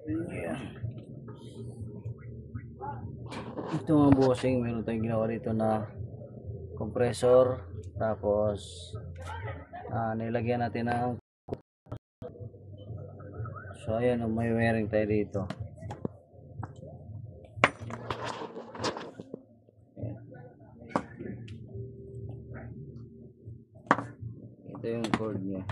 Yeah. Ito mga bossing, meron tayong ginawa dito na compressor, tapos nilagyan natin ng, so ayan, may wiring tayo dito. Ayan. Ito yung cord niya.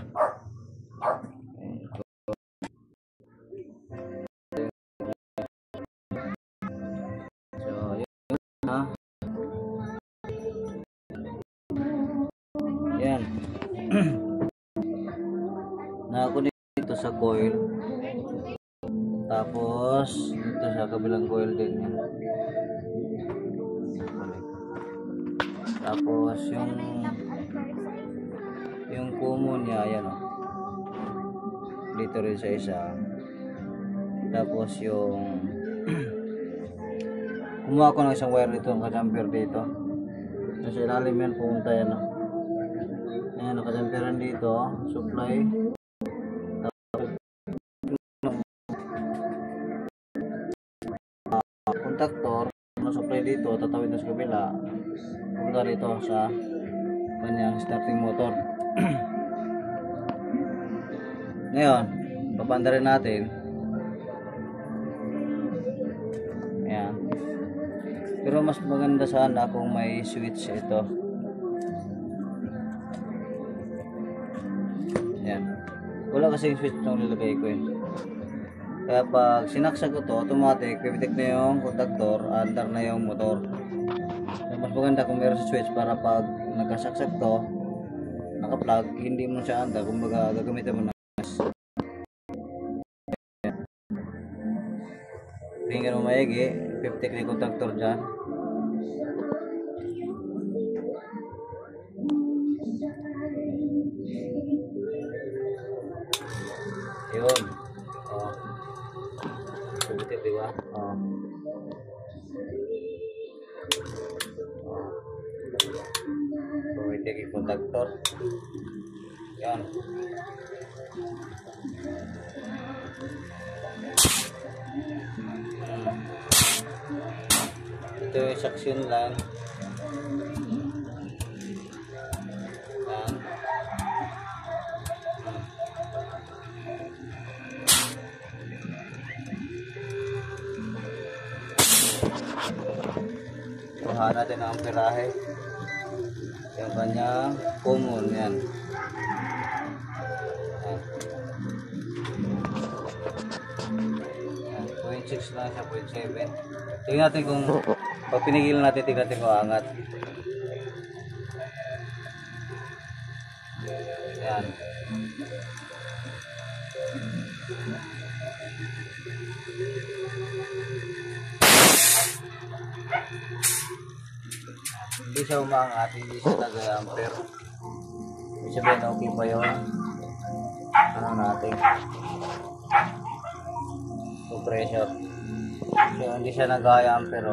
Yan. Nakakunik ito sa coil. Tapos ito sa kabilang coil din yan. Tapos yung common niya, ayan o. Dito rin sa isa. Tapos yung kumuha ko ng isang wire dito, naka-jumper dito. Sa ilalim yan pumunta yan o. Ayan, naka-jumperan dito, supply. Contactor, supply dito, tatawid na sa kabila. Punta dito sa kanyang starting motor. Ngayon, papanda rin natin. Ayan. Pero mas maganda sana kung may switch ito. Ayan. Wala kasing switch itong nilagay ko eh. Kaya pag sinaksak ko to, automatic, pipitik na yung contactor, andar na yung motor. So, mas maganda kung meron sa switch para pag nagkasaksak to, naka-plug, hindi mo siya andar, kumbaga gagamitin mo na. Tingnan mo maigi, pipitik na yung contactor dyan. Yun. Oh. Pipitik, diba? Oh. Pipitik yung contactor. Yan. Ito yung suction lang. Yan. Kuha natin ang amperahe. Yung kanyang common yan. Yan. 0.6 lang siya, 0.7. Tingnan natin kung pag pinigilan natin, tingnan natin kung angat. Yan. Hindi siya umangat, hindi siya nag-ampere. Ibig sabihin, okay pa yun. Ano natin? So, pressure. So, hindi siya nag-ampere.